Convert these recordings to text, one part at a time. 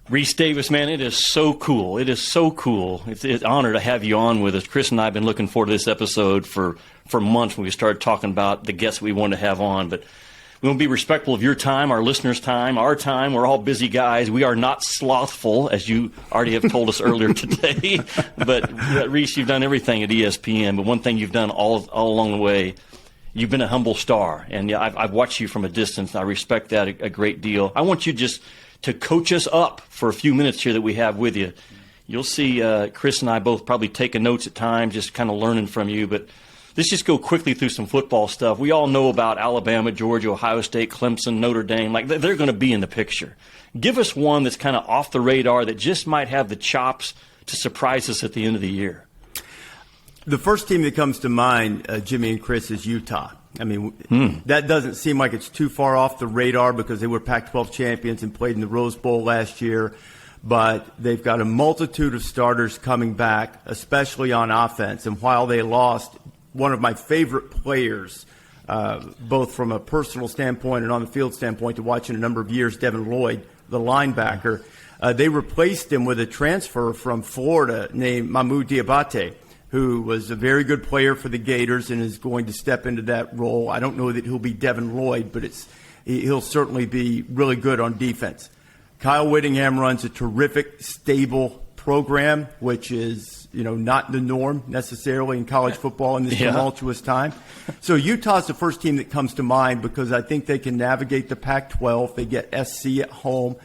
Rece Davis, man, it is so cool. It is so cool. It's an honor to have you on with us. Chris and I have been looking forward to this episode for months when we started talking about the guests we wanted to have on. But we want to be respectful of your time, our listeners' time, our time. We're all busy guys. We are not slothful, as you already have told us earlier today. But, Rece, you've done everything at ESPN. But one thing you've done all along the way, you've been a humble star. And I've watched you from a distance, and I respect that a great deal. I want you just to coach us up for a few minutes here that we have with you. You'll see Chris and I both probably taking notes at times, just kind of learning from you. But let's just go quickly through some football stuff. We all know about Alabama, Georgia, Ohio State, Clemson, Notre Dame. Like, they're going to be in the picture. Give us one that's kind of off the radar that just might have the chops to surprise us at the end of the year. The first team that comes to mind, Jimmy and Chris, is Utah. I mean, that doesn't seem like it's too far off the radar because they were Pac-12 champions and played in the Rose Bowl last year. But they've got a multitude of starters coming back, especially on offense. And while they lost one of my favorite players, both from a personal standpoint and on the field standpoint, to watch in a number of years, Devin Lloyd, the linebacker, they replaced him with a transfer from Florida named Mahmoud Diabate, who was a very good player for the Gators and is going to step into that role. I don't know that he'll be Devin Lloyd, but he'll certainly be really good on defense. Kyle Whittingham runs a terrific, stable program, which is, not the norm necessarily in college football in this tumultuous time. So Utah's the first team that comes to mind because I think they can navigate the Pac-12. They get SC at home.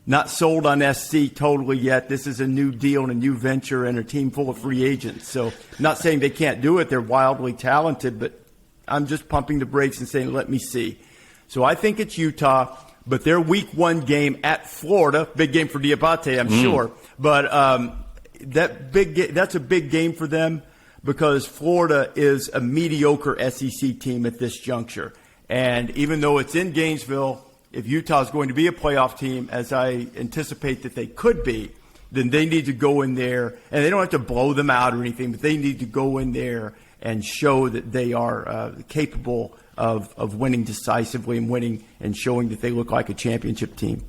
Not sold on SC totally yet. This is a new deal and a new venture and a team full of free agents. So not saying they can't do it. They're wildly talented, but I'm just pumping the brakes and saying, let me see. So I think it's Utah, but their week 1 game at Florida, big game for Diabate, I'm sure. But that's a big game for them because Florida is a mediocre SEC team at this juncture. And even though it's in Gainesville, if Utah is going to be a playoff team, as I anticipate that they could be, then they need to go in there, and they don't have to blow them out or anything, but they need to go in there and show that they are capable of winning decisively and winning and showing that they look like a championship team.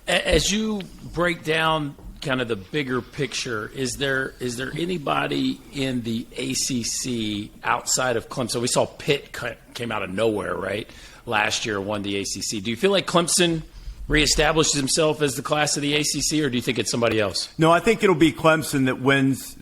As you break down kind of the bigger picture, is there anybody in the ACC outside of Clemson? We saw Pitt came out of nowhere, right? Last year won the ACC. Do you feel like Clemson reestablishes himself as the class of the ACC, or do you think it's somebody else? No, I think it'll be Clemson that wins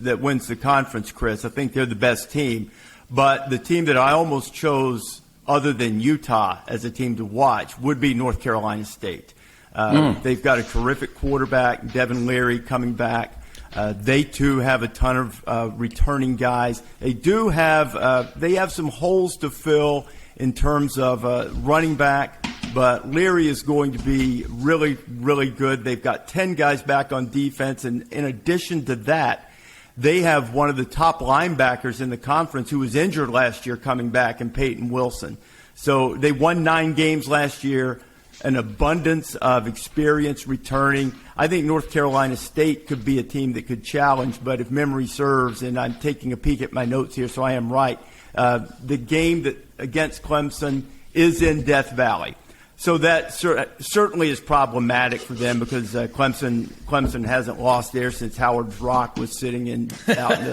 the conference, Chris. I think they're the best team. But the team that I almost chose other than Utah as a team to watch would be North Carolina State. They've got a terrific quarterback, Devin Leary, coming back. They, too, have a ton of returning guys. They have some holes to fill in terms of running back, but Leary is going to be really, really good. They've got 10 guys back on defense, and in addition to that, they have one of the top linebackers in the conference who was injured last year coming back, in Peyton Wilson. So they won 9 games last year, an abundance of experience returning. I think North Carolina State could be a team that could challenge, but if memory serves, and I'm taking a peek at my notes here, so I am right, the game against Clemson is in Death Valley. So that certainly is problematic for them because Clemson hasn't lost there since Howard's Rock was sitting out in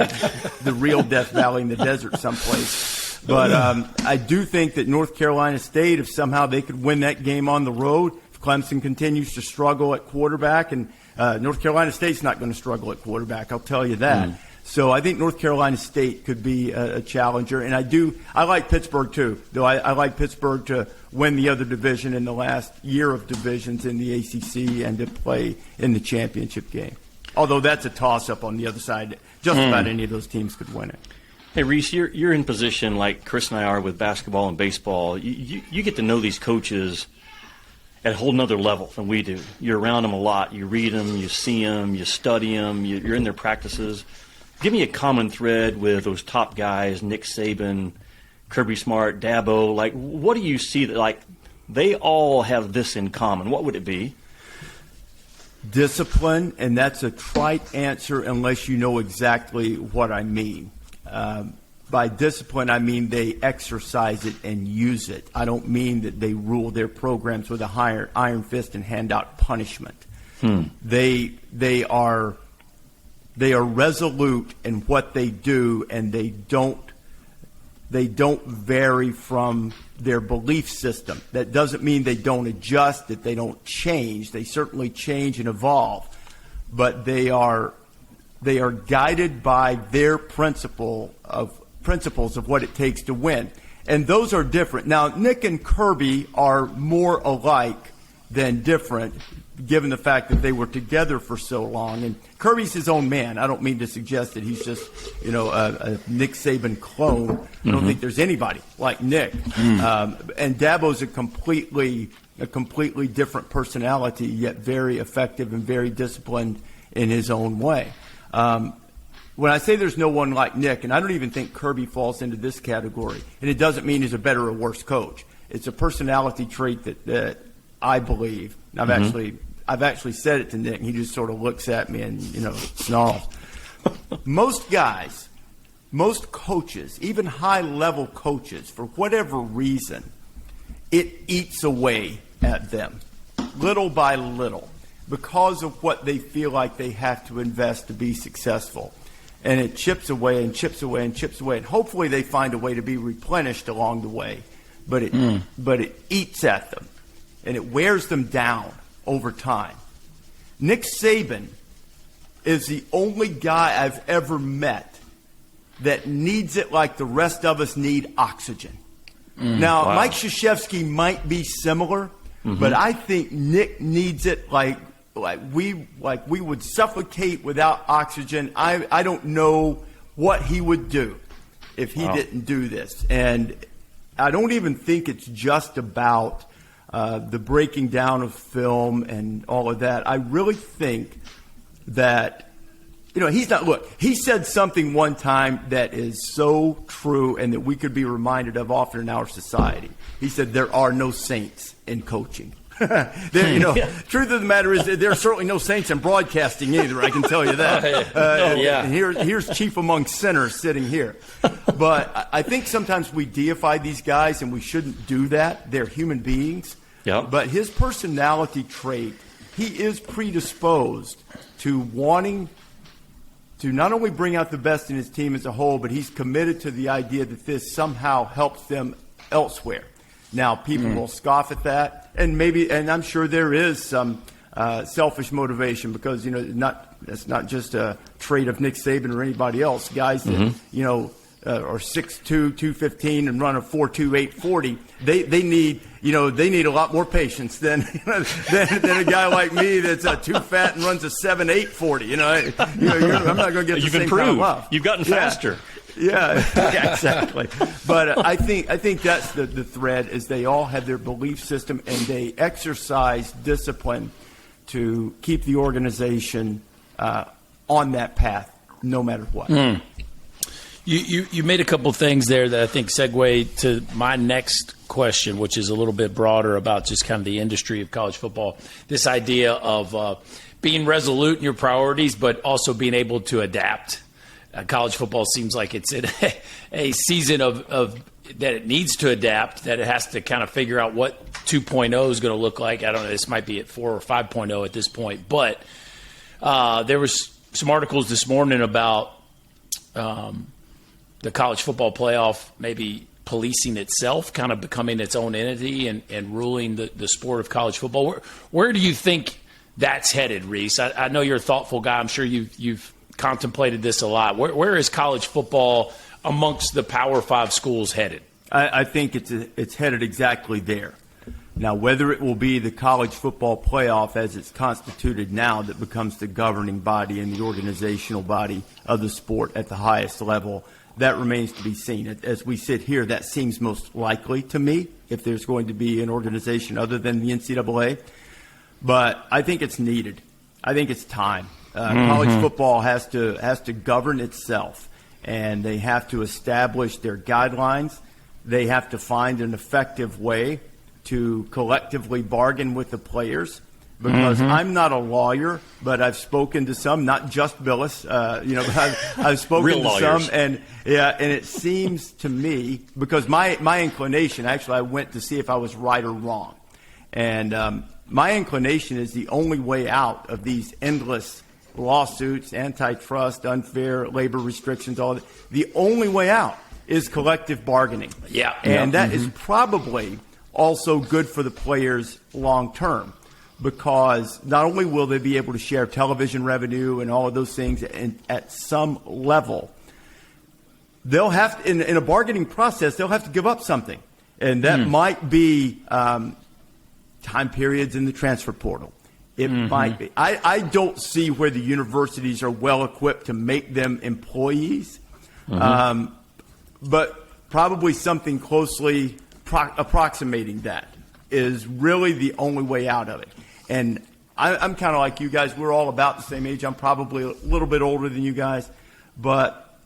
the real Death Valley in the desert someplace. But I do think that North Carolina State, if somehow they could win that game on the road, if Clemson continues to struggle at quarterback, and North Carolina State's not going to struggle at quarterback, I'll tell you that. So I think North Carolina State could be a challenger. And I like Pittsburgh too, though I like Pittsburgh to win the other division in the last year of divisions in the ACC and to play in the championship game. Although that's a toss-up on the other side. Just about any of those teams could win it. Hey, Rece, you're in position like Chris and I are with basketball and baseball. You get to know these coaches at a whole nother level than we do. You're around them a lot. You read them, you see them, you study them, you're in their practices. Give me a common thread with those top guys, Nick Saban, Kirby Smart, Dabo. Like, what do you see that, like, they all have this in common? What would it be? Discipline, and that's a trite answer unless you know exactly what I mean. By discipline, I mean they exercise it and use it. I don't mean that they rule their programs with a iron fist and hand out punishment. They are resolute in what they do, and they don't vary from their belief system. That doesn't mean they don't adjust, that they don't change. They certainly change and evolve, but they are guided by their principles of what it takes to win. And those are different. Now, Nick and Kirby are more alike than different, given the fact that they were together for so long. And Kirby's his own man. I don't mean to suggest that he's just, a Nick Saban clone. I don't think there's anybody like Nick. And Dabo's a completely different personality, yet very effective and very disciplined in his own way. When I say there's no one like Nick, and I don't even think Kirby falls into this category, and it doesn't mean he's a better or worse coach. It's a personality trait that I believe. I've actually said it to Nick, and he just sort of looks at me and snarls. Most guys, most coaches, even high-level coaches, for whatever reason, it eats away at them, little by little, because of what they feel like they have to invest to be successful. And it chips away and chips away and chips away. And hopefully they find a way to be replenished along the way. But it eats at them. And it wears them down over time. Nick Saban is the only guy I've ever met that needs it like the rest of us need oxygen. Now, wow. Mike Krzyzewski might be similar, but I think Nick needs it like we would suffocate without oxygen. I don't know what he would do if he didn't do this. And I don't even think it's just about the breaking down of film and all of that. I really think that, he said something one time that is so true and that we could be reminded of often in our society. He said, there are no saints in coaching. Truth of the matter is that there are certainly no saints in broadcasting either. I can tell you that. And here's chief among sinners sitting here. But I think sometimes we deify these guys, and we shouldn't do that. They're human beings. Yep. But his personality trait, he is predisposed to wanting to not only bring out the best in his team as a whole, but he's committed to the idea that this somehow helps them elsewhere. Now, people will scoff at that, and I'm sure there is some selfish motivation because that's not just a trait of Nick Saban or anybody else. Guys that are 6'2", 215, and run a 4.2, 840. They need a lot more patience than a guy like me that's too fat and runs a 7.8 40. I'm not going to get the same kind of love. You've gotten faster. Yeah, exactly. But I think that's the thread is they all have their belief system and they exercise discipline to keep the organization on that path no matter what. You made a couple things there that I think segue to my next question, which is a little bit broader about just kind of the industry of college football. This idea of being resolute in your priorities, but also being able to adapt. College football seems like it's in a season of that it needs to adapt, that it has to kind of figure out what 2.0 is going to look like. I don't know. This might be at 4 or 5.0 at this point. But there was some articles this morning about the college football playoff maybe policing itself, kind of becoming its own entity and ruling the sport of college football. Where do you think that's headed, Rece? I know you're a thoughtful guy. I'm sure you've contemplated this a lot. Where is college football amongst the Power 5 schools headed? I think it's headed exactly there. Now, whether it will be the college football playoff as it's constituted now that becomes the governing body and the organizational body of the sport at the highest level, that remains to be seen. As we sit here, that seems most likely to me if there's going to be an organization other than the NCAA. But I think it's needed. I think it's time. College football has to govern itself, and they have to establish their guidelines. They have to find an effective way to collectively bargain with the players. Because I'm not a lawyer, but I've spoken to some, not just Billis. I've spoken Real to lawyers. some, and it seems to me because my inclination, actually, I went to see if I was right or wrong, and my inclination is the only way out of these endless lawsuits, antitrust, unfair labor restrictions, all that, the only way out is collective bargaining. Yeah. And that is probably also good for the players long term, because not only will they be able to share television revenue and all of those things at some level, they'll have to, in a bargaining process, they'll have to give up something. And that might be time periods in the transfer portal. It might be. I don't see where the universities are well equipped to make them employees, but probably something closely approximating that is really the only way out of it. And I'm kind of like you guys. We're all about the same age. I'm probably a little bit older than you guys, but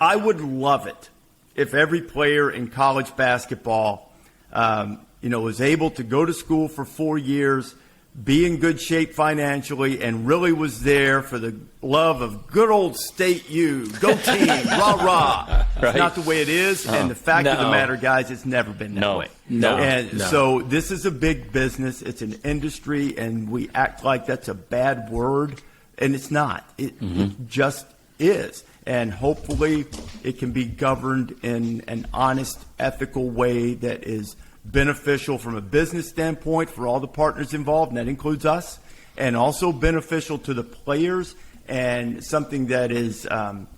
I would love it if every player in college basketball, was able to go to school for 4 years, be in good shape financially, and really was there for the love of good old State U. Go team, rah-rah. Right. It's not the way it is, and the fact of the matter, guys, it's never been that way. So this is a big business. It's an industry, and we act like that's a bad word, and it's not. It just is. And hopefully it can be governed in an honest, ethical way that is beneficial from a business standpoint for all the partners involved, and that includes us, and also beneficial to the players, and something that is, and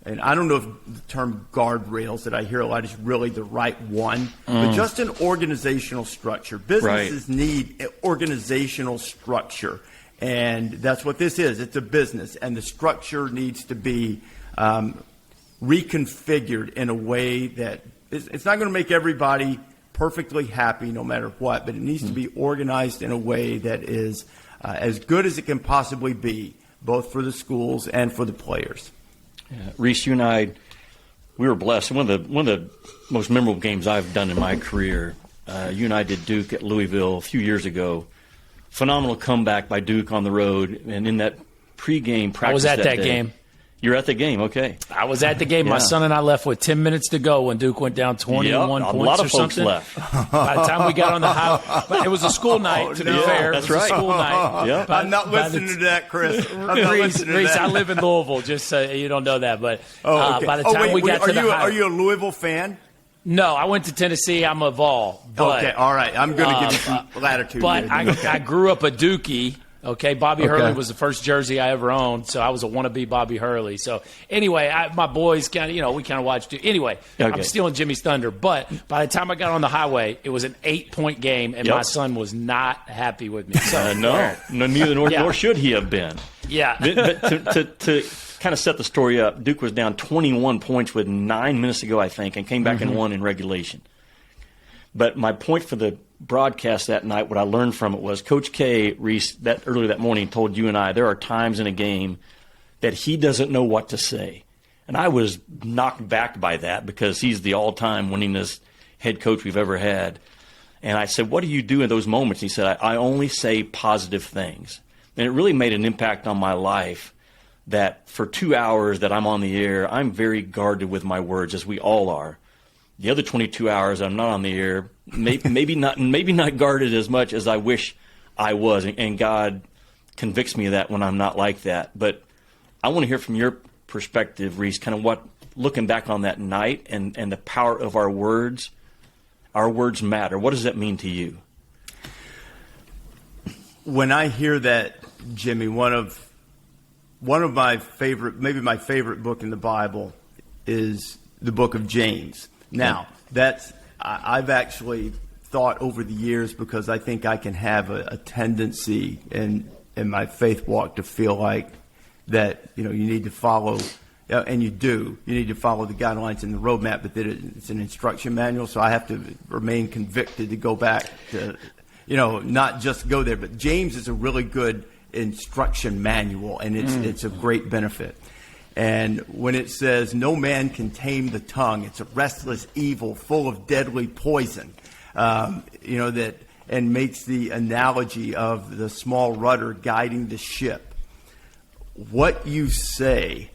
I don't know if the term guardrails that I hear a lot is really the right one, but just an organizational structure. Businesses need organizational structure, and that's what this is. It's a business, and the structure needs to be reconfigured in a way that it's not going to make everybody perfectly happy no matter what, but it needs to be organized in a way that is as good as it can possibly be, both for the schools and for the players. Yeah. Rece, you and I, we were blessed. One of the most memorable games I've done in my career, you and I did Duke at Louisville a few years ago. Phenomenal comeback by Duke on the road, and in that pregame practice, I was at that day, game. You're at the game, okay. I was at the game. My son and I left with 10 minutes to go when Duke went down 21 points or something. A lot of folks left. By the time we got on the highway, but it was a school night, to be fair. That's it was right. a school night. Yep. I'm not listening to that, Chris. I'm not listening to Reece, that. I live in Louisville, just so you don't know that. But okay. by the time we got to the highway. Are you a Louisville fan? No, I went to Tennessee. I'm a Vol. But, okay, all right. I'm going to give you some latitude. But I grew up a Dookie. Okay, Bobby Hurley was the first jersey I ever owned, so I was a wannabe Bobby Hurley. So anyway, my boys kind of, we kind of watched it. Anyway, I'm stealing Jimmy's thunder. But by the time I got on the highway, it was an 8-point game, and my son was not happy with me. So no, neither nor should he have been. Yeah. But to kind of set the story up, Duke was down 21 points with 9 minutes to go, I think, and came back and won in regulation. But my point for the broadcast that night, what I learned from it was Coach K, Rece, that earlier that morning told you and I there are times in a game that he doesn't know what to say. And I was knocked back by that because he's the all-time winningest head coach we've ever had. And I said, what do you do in those moments? He said, I only say positive things. And it really made an impact on my life that for 2 hours that I'm on the air, I'm very guarded with my words, as we all are. The other 22 hours I'm not on the air, maybe not guarded as much as I wish I was, and God convicts me of that when I'm not like that. But I want to hear from your perspective, Rece, kind of what, looking back on that night and the power of our words matter. What does that mean to you? When I hear that, Jimmy, one of my favorite, maybe my favorite book in the Bible is the book of James. Now, I've actually thought over the years, because I think I can have a tendency in my faith walk to feel like that, you need to follow, and you need to follow the guidelines in the roadmap, but that it's an instruction manual, so I have to remain convicted to go back to, not just go there. But James is a really good instruction manual, and it's a great benefit. And when it says, no man can tame the tongue, it's a restless evil full of deadly poison, that, and makes the analogy of the small rudder guiding the ship. What you say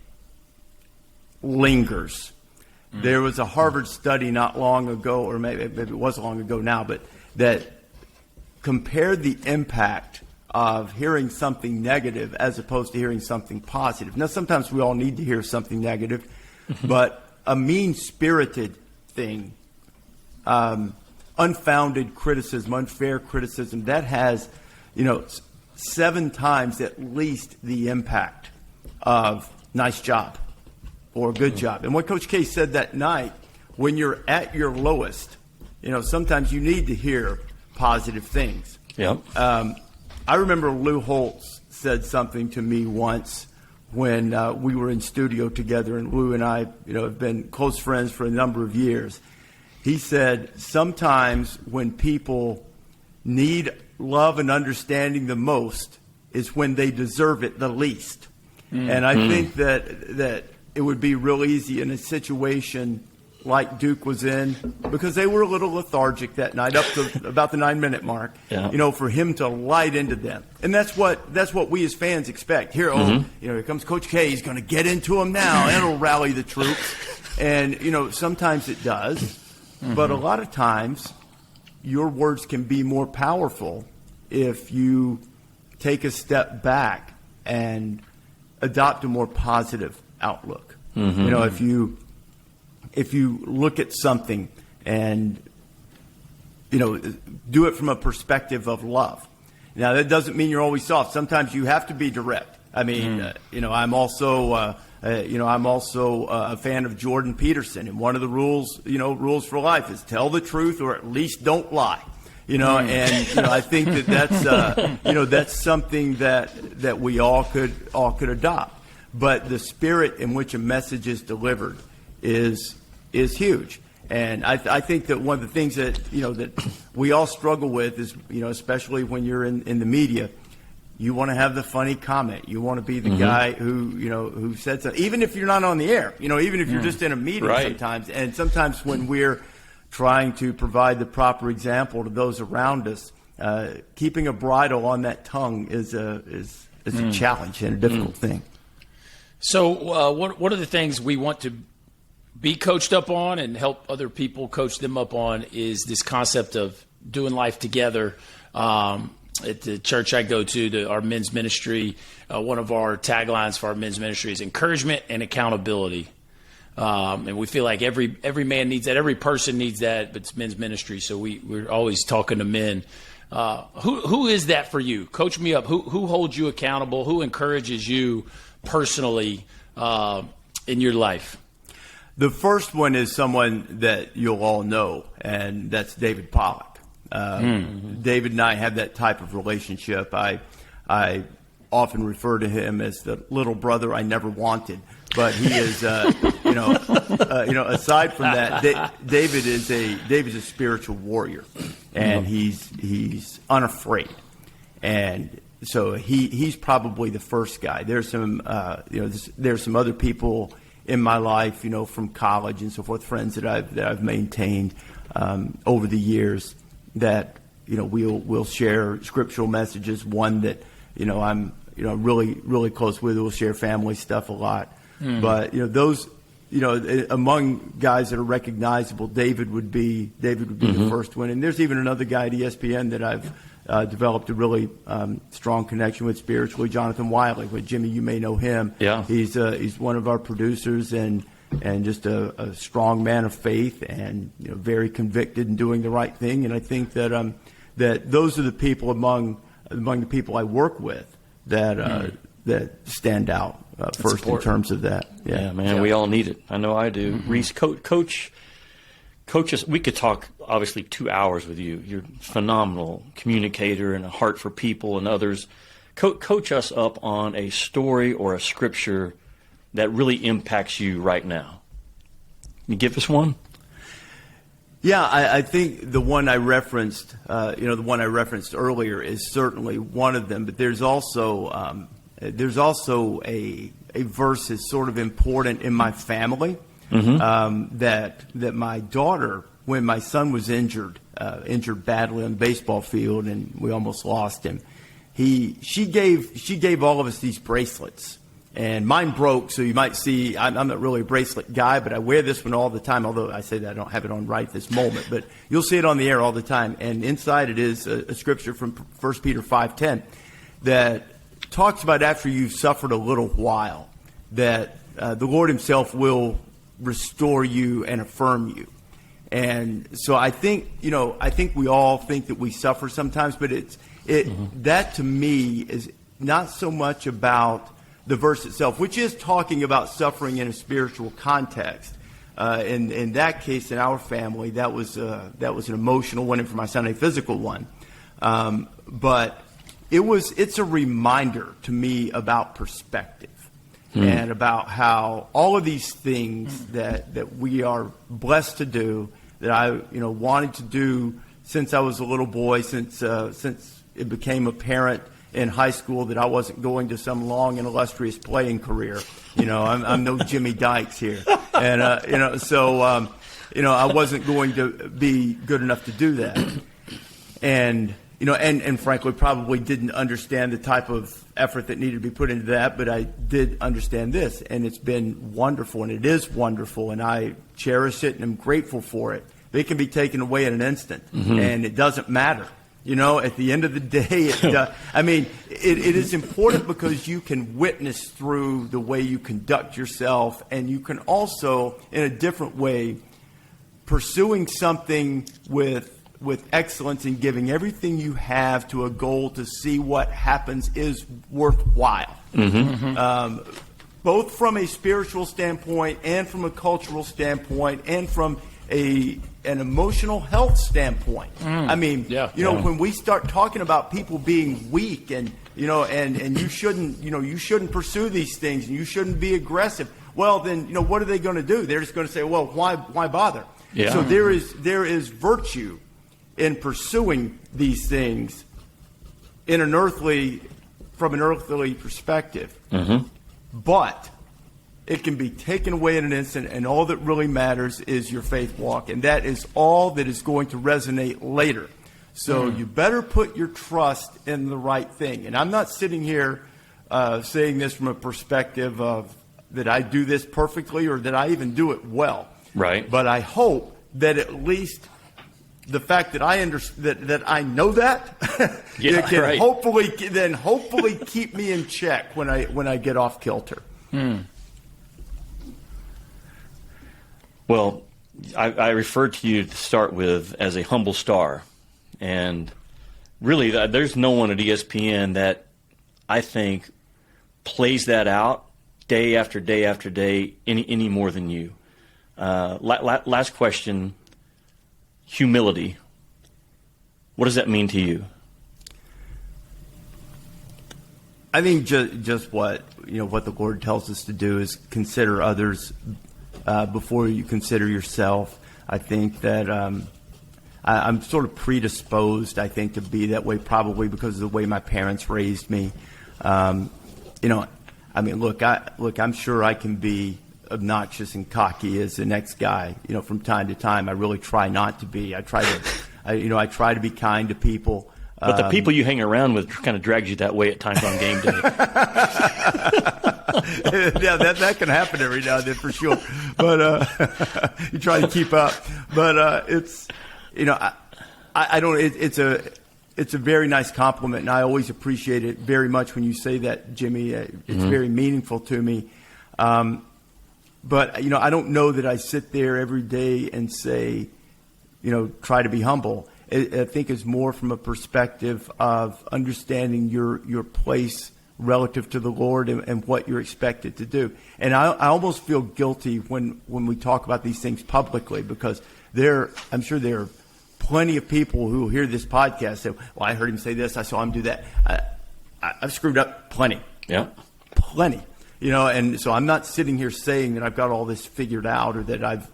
lingers. There was a Harvard study not long ago, or maybe it was long ago now, but that compare the impact of hearing something negative as opposed to hearing something positive. Now, sometimes we all need to hear something negative, but a mean-spirited thing, unfounded criticism, unfair criticism, that has, 7 times at least the impact of nice job or good job. And what Coach K said that night, when you're at your lowest, sometimes you need to hear positive things. Yep. I remember Lou Holtz said something to me once when we were in studio together, and Lou and I, have been close friends for a number of years. He said, sometimes when people need love and understanding the most is when they deserve it the least. And I think that it would be real easy in a situation like Duke was in, because they were a little lethargic that night up to about the 9-minute mark, for him to light into them. And that's what we as fans expect. Here comes Coach K. He's going to get into them now. It'll rally the troops. And, sometimes it does. But a lot of times your words can be more powerful if you take a step back and adopt a more positive outlook. If you look at something and, do it from a perspective of love. Now, that doesn't mean you're always soft. Sometimes you have to be direct. I mean, I'm also a fan of Jordan Peterson. And one of the rules for life is tell the truth or at least don't lie. And I think that's something that we all could adopt. But the spirit in which a message is delivered is huge. And I think that one of the things that we all struggle with is, especially when you're in the media, you want to have the funny comment. You want to be the guy who said something, even if you're not on the air, even if you're just in a meeting sometimes. And sometimes when we're trying to provide the proper example to those around us, keeping a bridle on that tongue is a challenge and a difficult thing. So what are the things we want to be coached up on and help other people coach them up on is this concept of doing life together. At the church I go to our men's ministry, one of our taglines for our men's ministry is encouragement and accountability. And we feel like every man needs that, every person needs that, but it's men's ministry, so we're always talking to men. Who is that for you? Coach me up. Who holds you accountable? Who encourages you personally in your life? The first one is someone that you'll all know, and that's David Pollock. David and I have that type of relationship. I often refer to him as the little brother I never wanted, but he is, aside from that, David is a spiritual warrior, and he's unafraid, and so he's probably the first guy. There's some there's some other people in my life, from college and so forth, friends that I've maintained over the years that we'll share scriptural messages. One that I'm really close with. We'll share family stuff a lot. But those among guys that are recognizable, David would be the first one. And there's even another guy at ESPN that I've developed a really strong connection with spiritually, Jonathan Wiley. But Jimmy, you may know him. Yeah, he's one of our producers and just a strong man of faith and very convicted in doing the right thing. And I think that that those are the people among the people I work with that stand out first important in terms of that. Yeah, man, we all need it. I know I do. Rece, coaches, we could talk obviously 2 hours with you. You're a phenomenal communicator and a heart for people and others. Coach us up on a story or a scripture that really impacts you right now. Can you give us one? Yeah, I think the one I referenced, earlier is certainly one of them. But there's also a verse that's sort of important in my family. That my daughter, when my son was injured badly on the baseball field, and we almost lost him, she gave all of us these bracelets, And mine broke, so you might see I'm not really a bracelet guy, but I wear this one all the time, although I say that I don't have it on right this moment. But you'll see it on the air all the time. And inside it is a scripture from 1 Peter 5:10 that talks about after you've suffered a little while, that the Lord himself will restore you and affirm you. And so I think we all think that we suffer sometimes, but that to me is not so much about the verse itself, which is talking about suffering in a spiritual context. In that case, in our family, that was an emotional one, and for my son, a physical one. But it's a reminder to me about perspective and about how all of these things that we are blessed to do, that I wanted to do since I was a little boy, since it became apparent in high school that I wasn't going to some long and illustrious playing career. I'm no Jimmy Dykes here, and so I wasn't going to be good enough to do that, and frankly probably didn't understand the type of effort that needed to be put into that, but I did understand this, and it's been wonderful, and it is wonderful, and I cherish it, and I'm grateful for it. It can be taken away in an instant, and it doesn't matter. At the end of the day, it is important because you can witness through the way you conduct yourself, and you can also, in a different way, pursuing something with excellence and giving everything you have to a goal to see what happens is worthwhile. Both from a spiritual standpoint and from a cultural standpoint and from an emotional health standpoint. When we start talking about people being weak and you shouldn't pursue these things and you shouldn't be aggressive. Well, then, what are they going to do? They're just going to say, well, why bother? Yeah. So there is virtue in pursuing these things from an earthly perspective. But it can be taken away in an instant, and all that really matters is your faith walk, and that is all that is going to resonate later. So you better put your trust in the right thing. And I'm not sitting here saying this from a perspective of that I do this perfectly or that I even do it well. Right. But I hope that at least the fact that I that I know that can hopefully keep me in check when I get off kilter. Well, I referred to you to start with as a humble star, and really there's no one at ESPN that I think plays that out day after day after day any more than you. Last question. Humility. What does that mean to you? I think just what the Lord tells us to do is consider others before you consider yourself. I think that I'm sort of predisposed, I think, to be that way, probably because of the way my parents raised me. I'm sure I can be obnoxious and cocky as the next guy, from time to time. I really try not to be. I try to be kind to people. But the people you hang around with kind of drags you that way at times on game day. Yeah, that can happen every now and then for sure. But you try to keep up. But it's a very nice compliment, and I always appreciate it very much when you say that, Jimmy. It's very meaningful to me. But I don't know that I sit there every day and say, try to be humble. I think it's more from a perspective of understanding your place relative to the Lord and what you're expected to do. And I almost feel guilty when we talk about these things publicly, because I'm sure there are plenty of people who hear this podcast say, well, I heard him say this, I saw him do that. I've screwed up plenty. Yeah. Plenty. And so I'm not sitting here saying that I've got all this figured out or that I've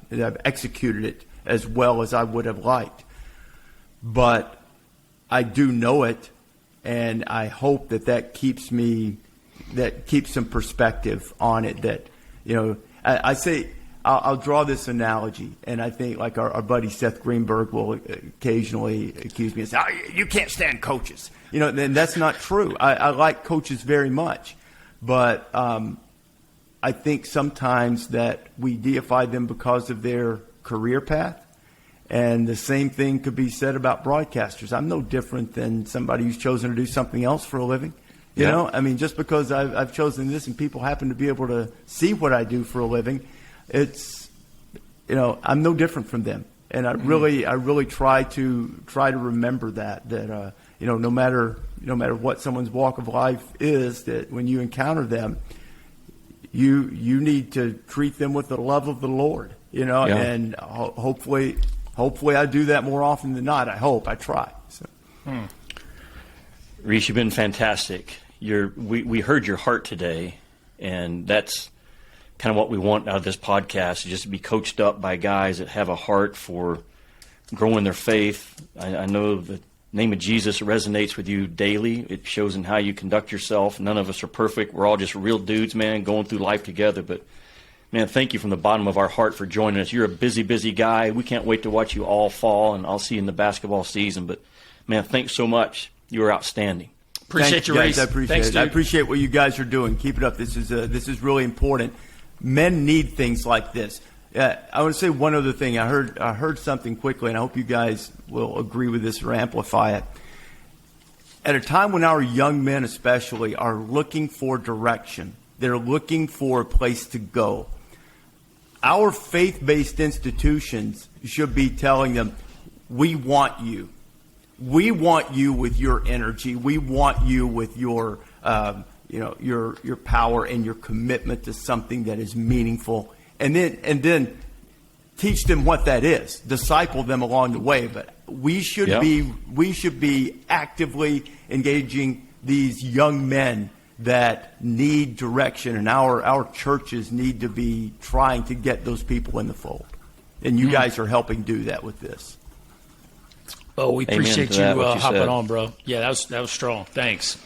executed it as well as I would have liked. But I do know it, and I hope that keeps some perspective on it. That, I say, I'll draw this analogy, and I think like our buddy Seth Greenberg will occasionally accuse me and say, you can't stand coaches. And that's not true. I like coaches very much. But I think sometimes that we deify them because of their career path. And the same thing could be said about broadcasters. I'm no different than somebody who's chosen to do something else for a living. You know, I mean, just because I've chosen this and people happen to be able to see what I do for a living, it's, you know, I'm no different from them. And I really try to remember that you know, no matter what someone's walk of life is, that when you encounter them, you need to treat them with the love of the Lord, you know, and hopefully I do that more often than not. I try. So. Rece, you've been fantastic. We heard your heart today, and that's kind of what we want out of this podcast, is just to be coached up by guys that have a heart for growing their faith. I know the name of Jesus resonates with you daily. It shows in how you conduct yourself. None of us are perfect. We're all just real dudes, man, going through life together. But, man, thank you from the bottom of our heart for joining us. You're a busy, busy guy. We can't wait to watch you all fall, and I'll see you in the basketball season. But, man, thanks so much. You were outstanding. Appreciate you, Rece. I appreciate it. I appreciate what you guys are doing. Keep it up. This is really important. Men need things like this. I want to say one other thing. I heard something quickly, and I hope you guys will agree with this or amplify it. At a time when our young men especially are looking for direction, they're looking for a place to go, our faith-based institutions should be telling them, we want you. We want you with your energy. We want you with your your power and your commitment to something that is meaningful, and then teach them what that is. Disciple them along the way. But we should be actively engaging these young men that need direction, and our churches need to be trying to get those people in the fold. And you guys are helping do that with this. Oh, we appreciate you hopping on, bro. Yeah, that was strong. Thanks.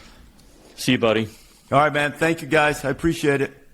See you, buddy. All right, man. Thank you, guys. I appreciate it.